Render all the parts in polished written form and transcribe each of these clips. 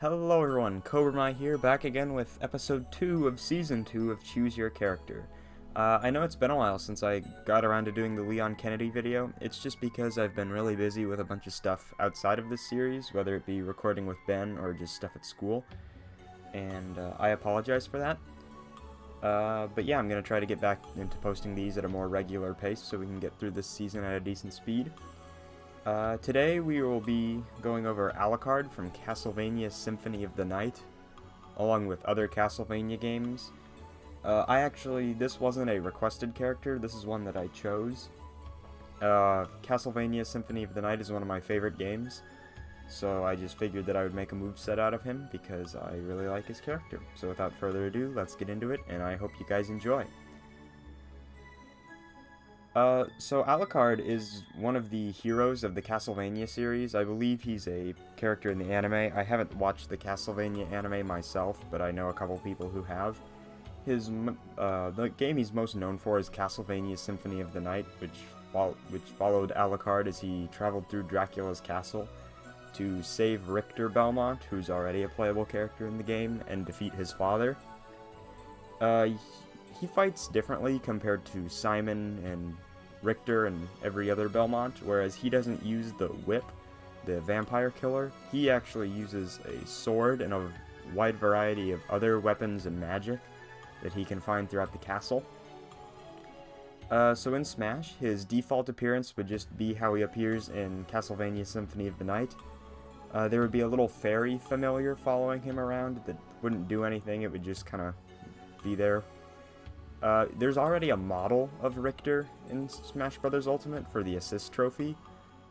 Hello everyone, Cobra here, back again with episode 2 of season 2 of Choose Your Character. I know it's been a while since I got around to doing the Leon Kennedy video. It's just because I've been really busy with a bunch of stuff outside of this series, whether it be recording with Ben or just stuff at school, and I apologize for that. But yeah, I'm going to try to get back into posting these at a more regular pace so we can get through this season at a decent speed. Today we will be going over Alucard from Castlevania Symphony of the Night, along with other Castlevania games. This wasn't a requested character, this is one that I chose. Castlevania Symphony of the Night is one of my favorite games, so I just figured that I would make a moveset out of him because I really like his character. So without further ado, let's get into it, and I hope you guys enjoy. So Alucard is one of the heroes of the Castlevania series. I believe he's a character in the anime. I haven't watched the Castlevania anime myself, but I know a couple people who have. The game he's most known for is Castlevania Symphony of the Night, which followed Alucard as he traveled through Dracula's castle to save Richter Belmont, who's already a playable character in the game, and defeat his father. He fights differently compared to Simon and Richter and every other Belmont, whereas he doesn't use the whip, the vampire killer. He actually uses a sword and a wide variety of other weapons and magic that he can find throughout the castle. So in Smash, his default appearance would just be how he appears in Castlevania Symphony of the Night. There would be a little fairy familiar following him around that wouldn't do anything, it would just kind of be there. There's already a model of Richter in Smash Bros. Ultimate for the assist trophy.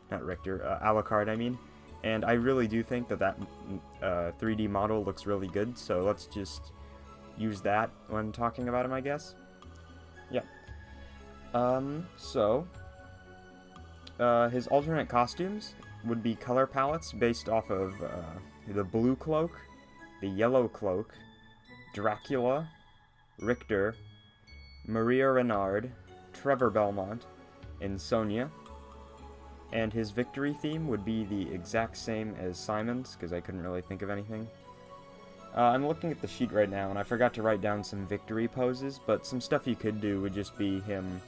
Not Richter, Alucard, I mean. And I really do think that 3D model looks really good, so let's just use that when talking about him, I guess. Yeah. His alternate costumes would be color palettes based off of the blue cloak, the yellow cloak, Dracula, Richter, Maria Renard, Trevor Belmont, and Sonia. And his victory theme would be the exact same as Simon's, because I couldn't really think of anything. I'm looking at the sheet right now, and I forgot to write down some victory poses, but some stuff you could do would just be him,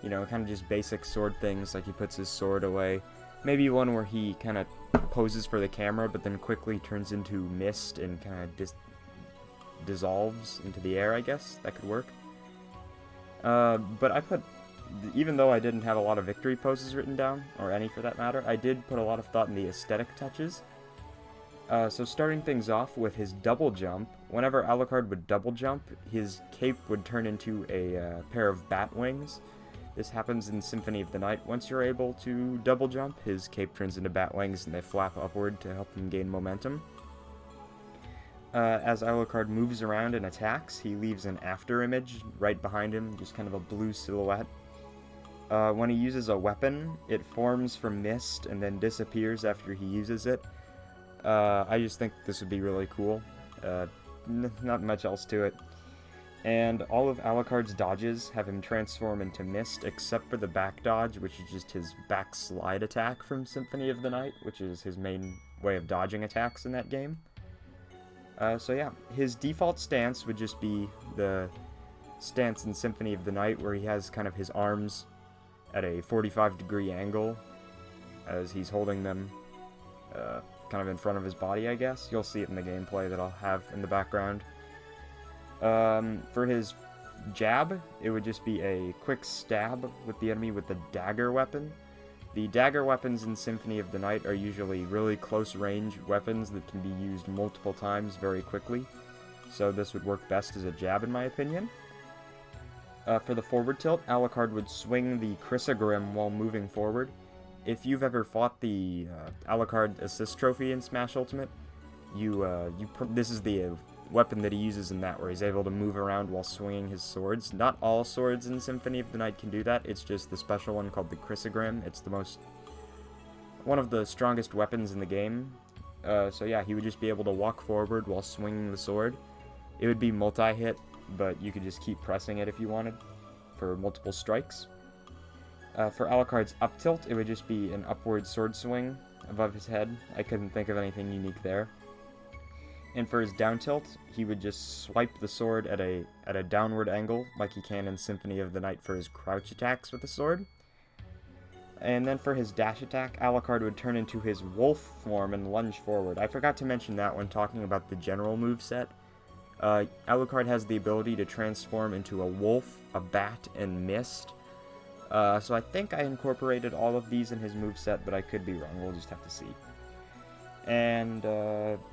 kind of just basic sword things, like he puts his sword away. Maybe one where he kind of poses for the camera, but then quickly turns into mist and kind of dissolves into the air, I guess. That could work. But even though I didn't have a lot of victory poses written down, or any for that matter, I did put a lot of thought in the aesthetic touches. So starting things off with his double jump, whenever Alucard would double jump, his cape would turn into a pair of bat wings. This happens in Symphony of the Night. Once you're able to double jump, his cape turns into bat wings and they flap upward to help him gain momentum. As Alucard moves around and attacks, he leaves an after image right behind him, just kind of a blue silhouette. When he uses a weapon, it forms from mist and then disappears after he uses it. I just think this would be really cool. Not much else to it. And all of Alucard's dodges have him transform into mist, except for the back dodge, which is just his back slide attack from Symphony of the Night, which is his main way of dodging attacks in that game. So yeah, his default stance would just be the stance in Symphony of the Night, where he has kind of his arms at a 45-degree angle, as he's holding them kind of in front of his body, I guess. You'll see it in the gameplay that I'll have in the background. For his jab, it would just be a quick stab with the enemy with the dagger weapon. The dagger weapons in Symphony of the Night are usually really close-range weapons that can be used multiple times very quickly, so this would work best as a jab in my opinion. For the forward tilt, Alucard would swing the Chrysogrim while moving forward. If you've ever fought the Alucard Assist Trophy in Smash Ultimate, this is the weapon that he uses in that, where he's able to move around while swinging his swords. Not all swords in Symphony of the Night can do that, it's just the special one called the Chrysogrim. It's one of the strongest weapons in the game. So yeah, he would just be able to walk forward while swinging the sword. It would be multi-hit, but you could just keep pressing it if you wanted for multiple strikes. For Alucard's up tilt, it would just be an upward sword swing above his head. I couldn't think of anything unique there. And for his down tilt, he would just swipe the sword at a downward angle, like he can in Symphony of the Night for his crouch attacks with the sword. And then for his dash attack, Alucard would turn into his wolf form and lunge forward. I forgot to mention that when talking about the general moveset. Alucard has the ability to transform into a wolf, a bat, and mist. So I think I incorporated all of these in his moveset, but I could be wrong. We'll just have to see. And,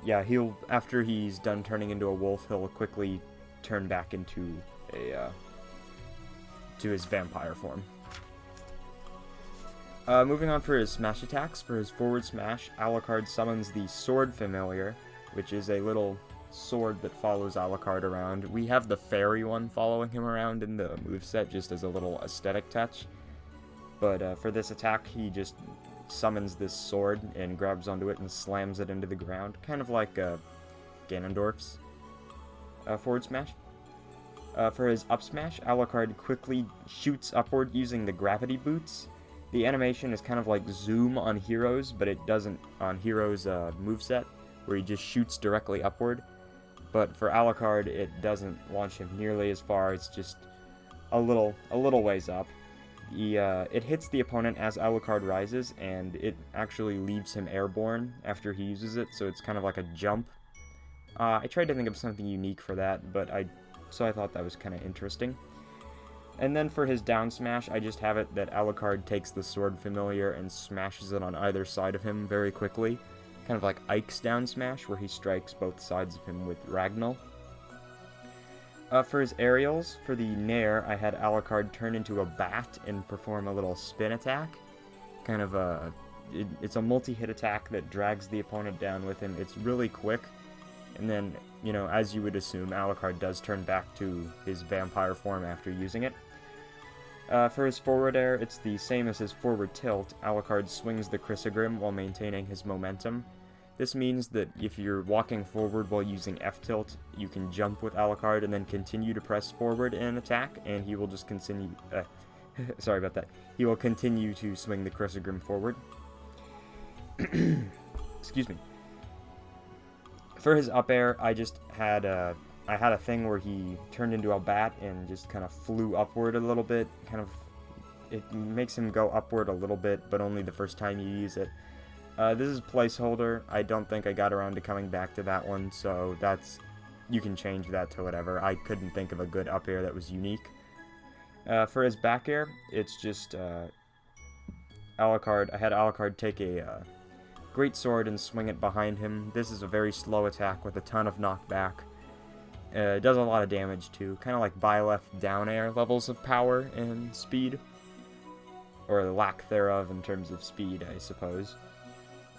yeah, after he's done turning into a wolf, he'll quickly turn back into to his vampire form. Moving on for his smash attacks. For his forward smash, Alucard summons the Sword Familiar, which is a little sword that follows Alucard around. We have the fairy one following him around in the moveset just as a little aesthetic touch. But for this attack, he just summons this sword and grabs onto it and slams it into the ground. Kind of like Ganondorf's forward smash. For his up smash, Alucard quickly shoots upward using the gravity boots. The animation is kind of like Zoom on Heroes, but it doesn't on Heroes' moveset, where he just shoots directly upward. But for Alucard, it doesn't launch him nearly as far. It's just a little ways up. It hits the opponent as Alucard rises, and it actually leaves him airborne after he uses it, so it's kind of like a jump. I tried to think of something unique for that, but so I thought that was kind of interesting. And then for his down smash, I just have it that Alucard takes the Sword Familiar and smashes it on either side of him very quickly. Kind of like Ike's down smash, where he strikes both sides of him with Ragnall. For his aerials, for the Nair, I had Alucard turn into a bat and perform a little spin attack. Kind of it's a multi-hit attack that drags the opponent down with him. It's really quick. And then, you know, as you would assume, Alucard does turn back to his vampire form after using it. For his forward air, it's the same as his forward tilt. Alucard swings the Chrysogrim while maintaining his momentum. This means that if you're walking forward while using F-tilt, you can jump with Alucard and then continue to press forward in an attack, and he will just continue... sorry about that. He will continue to swing the Chrysogrim forward. Excuse me. For his up air, I just had I had a thing where he turned into a bat and just kind of flew upward a little bit. It makes him go upward a little bit, but only the first time you use it. This is placeholder. I don't think I got around to coming back to that one, so you can change that to whatever. I couldn't think of a good up air that was unique. For his back air, it's just Alucard. I had Alucard take a great sword and swing it behind him. This is a very slow attack with a ton of knockback. It does a lot of damage too, kind of like Byleth down air levels of power and speed. Or the lack thereof in terms of speed, I suppose.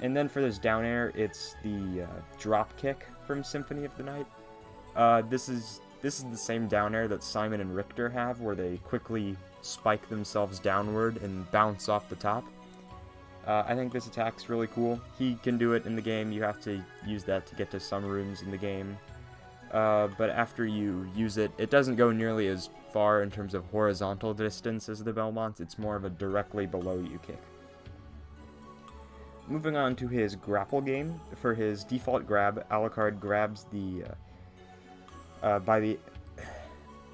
And then for this down air, it's the drop kick from Symphony of the Night. This is the same down air that Simon and Richter have, where they quickly spike themselves downward and bounce off the top. I think this attack's really cool. He can do it in the game. You have to use that to get to some rooms in the game. But after you use it, it doesn't go nearly as far in terms of horizontal distance as the Belmonts. It's more of a directly below you kick. Moving on to his Grapple Game. For his default grab, Alucard grabs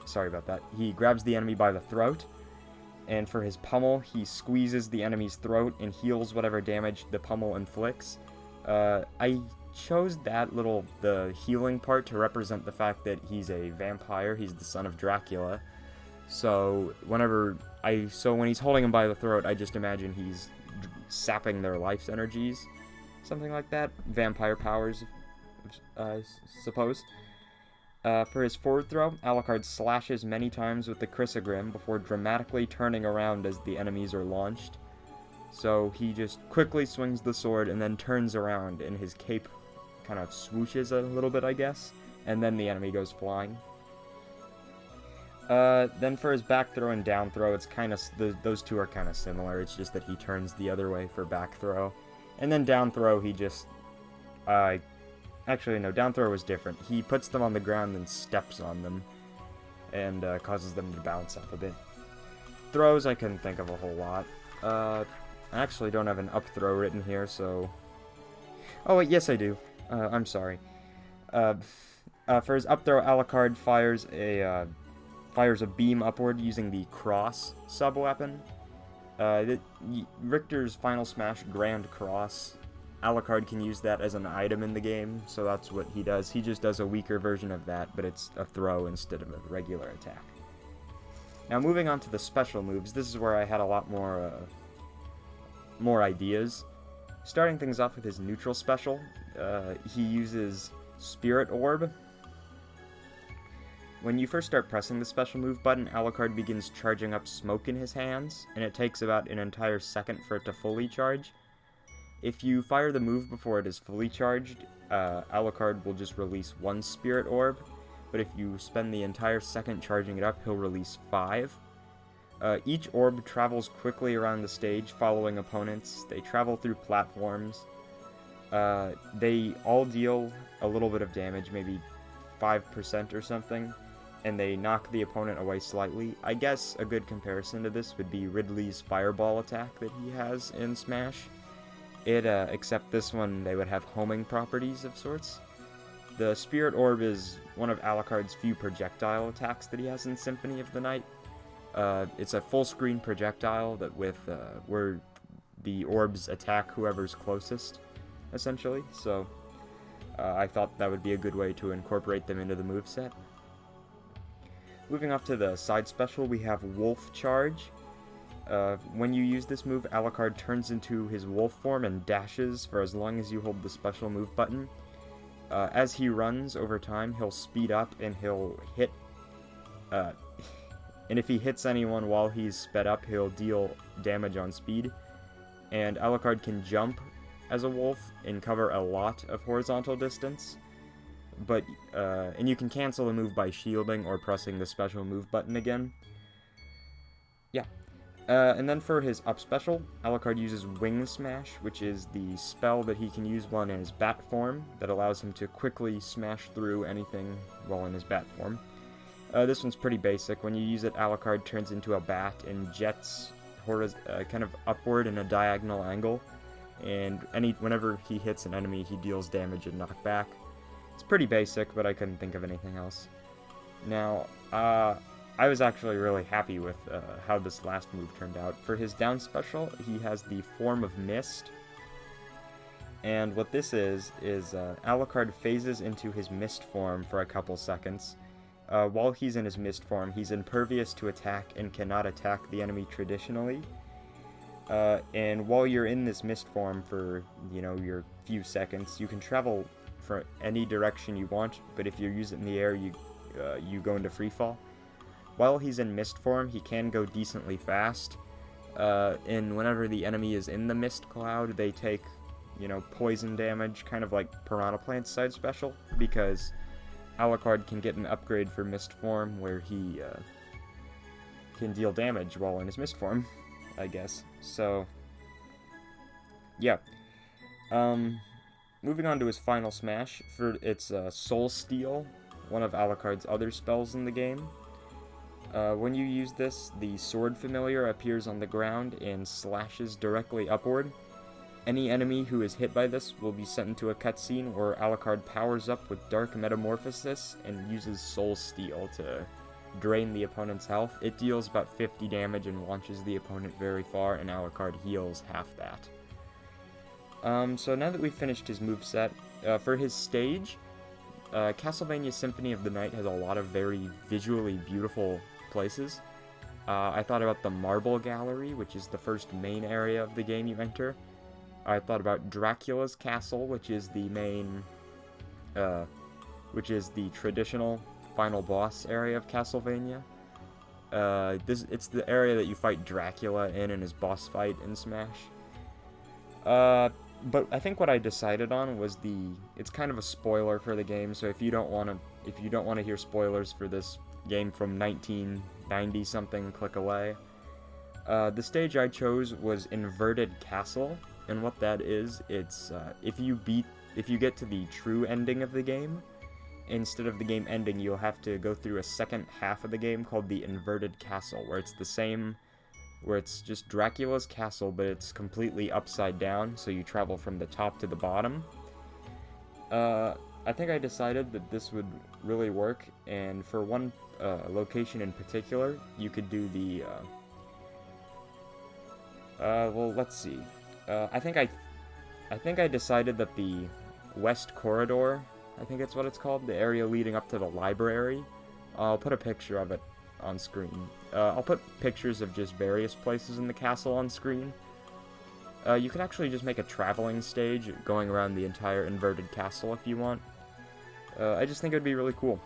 sorry about that. He grabs the enemy by the throat. And for his pummel, he squeezes the enemy's throat and heals whatever damage the pummel inflicts. I chose the healing part to represent the fact that he's a vampire. He's the son of Dracula. So when he's holding him by the throat, I just imagine he's sapping their life's energies. Something like that. Vampire powers, I suppose. For his forward throw, Alucard slashes many times with the Chrysogrim before dramatically turning around as the enemies are launched. So he just quickly swings the sword and then turns around, and his cape kind of swooshes a little bit, I guess, and then the enemy goes flying. Then for his back throw and down throw, it's kind of those two are kind of similar. It's just that he turns the other way for back throw, and then down throw he just actually no, down throw was different. He puts them on the ground and steps on them, and causes them to bounce up a bit. Throws, I couldn't think of a whole lot. I actually don't have an up throw written here, so... Oh, wait, yes I do. I'm sorry. For his up throw, Alucard fires a beam upward using the cross sub-weapon. Richter's Final Smash Grand Cross, Alucard can use that as an item in the game, so that's what he does. He just does a weaker version of that, but it's a throw instead of a regular attack. Now moving on to the special moves, this is where I had a lot more ideas. Starting things off with his neutral special, he uses Spirit Orb. When you first start pressing the special move button, Alucard begins charging up smoke in his hands, and it takes about an entire second for it to fully charge. If you fire the move before it is fully charged, Alucard will just release 1 Spirit Orb, but if you spend the entire second charging it up, he'll release 5. Each orb travels quickly around the stage, following opponents. They travel through platforms. They all deal a little bit of damage, maybe 5% or something, and they knock the opponent away slightly. I guess a good comparison to this would be Ridley's Fireball attack that he has in Smash. Except this one, they would have homing properties of sorts. The Spirit Orb is one of Alucard's few projectile attacks that he has in Symphony of the Night. It's a full-screen projectile that where the orbs attack whoever's closest, essentially. So I thought that would be a good way to incorporate them into the moveset. Moving up to the side special, we have Wolf Charge. When you use this move, Alucard turns into his wolf form and dashes for as long as you hold the special move button. As he runs over time, he'll speed up and he'll hit. And if he hits anyone while he's sped up, he'll deal damage on speed. And Alucard can jump as a wolf and cover a lot of horizontal distance. And you can cancel the move by shielding or pressing the special move button again. Yeah. And then for his up special, Alucard uses Wingless Mash, which is the spell that he can use while in his bat form that allows him to quickly smash through anything while in his bat form. This one's pretty basic. When you use it, Alucard turns into a bat and jets kind of upward in a diagonal angle, and whenever he hits an enemy, he deals damage and knockback. It's pretty basic, but I couldn't think of anything else. Now, I was actually really happy with how this last move turned out. For his down special, he has the Form of Mist. And what this is Alucard phases into his mist form for a couple seconds. While he's in his mist form, he's impervious to attack and cannot attack the enemy traditionally. And while you're in this mist form for, your few seconds, you can travel for any direction you want, but if you use it in the air, you go into free fall. While he's in mist form, he can go decently fast, and whenever the enemy is in the mist cloud, they take, poison damage, kind of like Piranha Plant's side special, because Alucard can get an upgrade for mist form where he can deal damage while in his mist form, I guess. So, yeah. Moving on to his final smash, it's Soul Steal, one of Alucard's other spells in the game. When you use this, the sword familiar appears on the ground and slashes directly upward. Any enemy who is hit by this will be sent into a cutscene where Alucard powers up with Dark Metamorphosis and uses Soul Steal to drain the opponent's health. It deals about 50 damage and launches the opponent very far, and Alucard heals half that. So now that we've finished his moveset, for his stage, Castlevania Symphony of the Night has a lot of very visually beautiful places. I thought about the Marble Gallery, which is the first main area of the game you enter. I thought about Dracula's Castle, which is the traditional final boss area of Castlevania. It's the area that you fight Dracula in his boss fight in Smash. But I think what I decided on was it's kind of a spoiler for the game, so if you don't want to hear spoilers for this game from 1990 something, click away. The stage I chose was Inverted Castle, and what that is, it's if you get to the true ending of the game, instead of the game ending, you'll have to go through a second half of the game called the Inverted Castle, where it's just Dracula's castle, but it's completely upside down, so you travel from the top to the bottom. I think I decided that this would really work, and for one location in particular, you could do the, well, let's see. I think I decided that the West Corridor, I think that's what it's called, the area leading up to the library, I'll put a picture of it on screen. I'll put pictures of just various places in the castle on screen. You could actually just make a traveling stage going around the entire inverted castle if you want. I just think it would be really cool.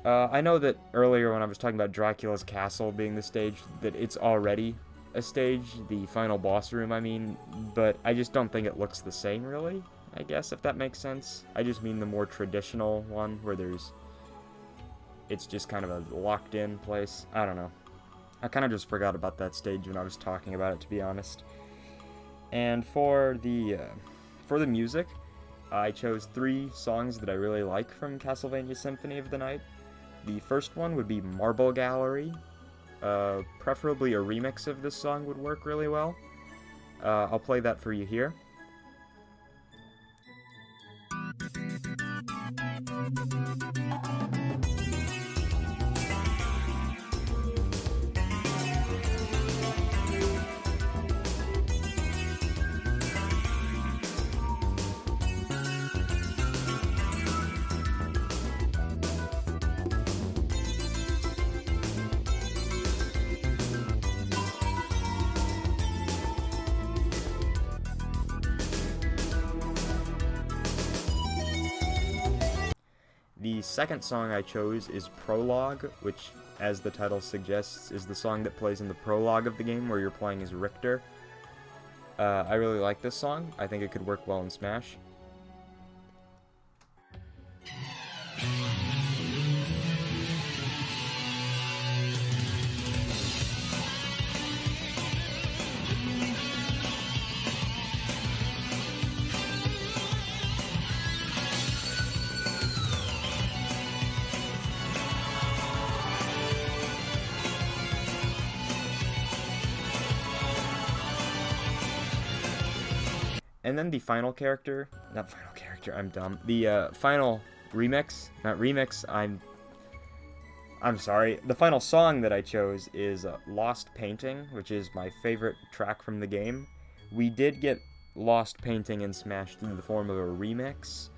I know that earlier when I was talking about Dracula's castle being the stage, that it's already a stage, the final boss room, I mean, but I just don't think it looks the same, really, I guess, if that makes sense. I just mean the more traditional one, where it's just kind of a locked-in place. I don't know. I kind of just forgot about that stage when I was talking about it, to be honest. And for the music, I chose 3 songs that I really like from Castlevania Symphony of the Night. The first one would be Marble Gallery. Preferably a remix of this song would work really well. I'll play that for you here. The second song I chose is Prologue, which, as the title suggests, is the song that plays in the prologue of the game where you're playing as Richter. I really like this song. I think it could work well in Smash. And then the final character, I'm dumb. The final remix, not remix, I'm sorry. The final song that I chose is Lost Painting, which is my favorite track from the game. We did get Lost Painting in Smash through the form of a remix.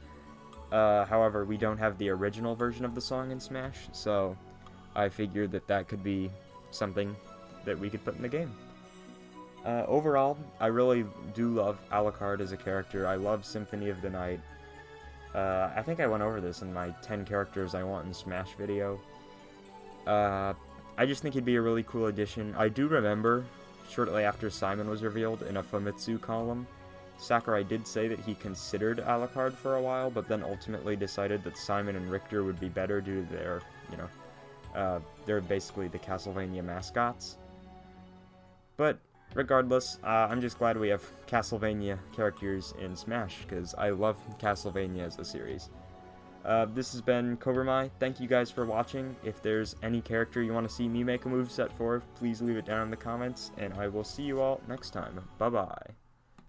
However, we don't have the original version of the song in Smash, so I figured that could be something that we could put in the game. Overall, I really do love Alucard as a character. I love Symphony of the Night. I think I went over this in my 10 characters I want in Smash video. I just think he'd be a really cool addition. I do remember, shortly after Simon was revealed in a Famitsu column, Sakurai did say that he considered Alucard for a while, but then ultimately decided that Simon and Richter would be better due to their, they're basically the Castlevania mascots. But regardless, I'm just glad we have Castlevania characters in Smash, because I love Castlevania as a series. This has been Kobrami. Thank you guys for watching. If there's any character you want to see me make a moveset for, please leave it down in the comments, and I will see you all next time. Bye-bye.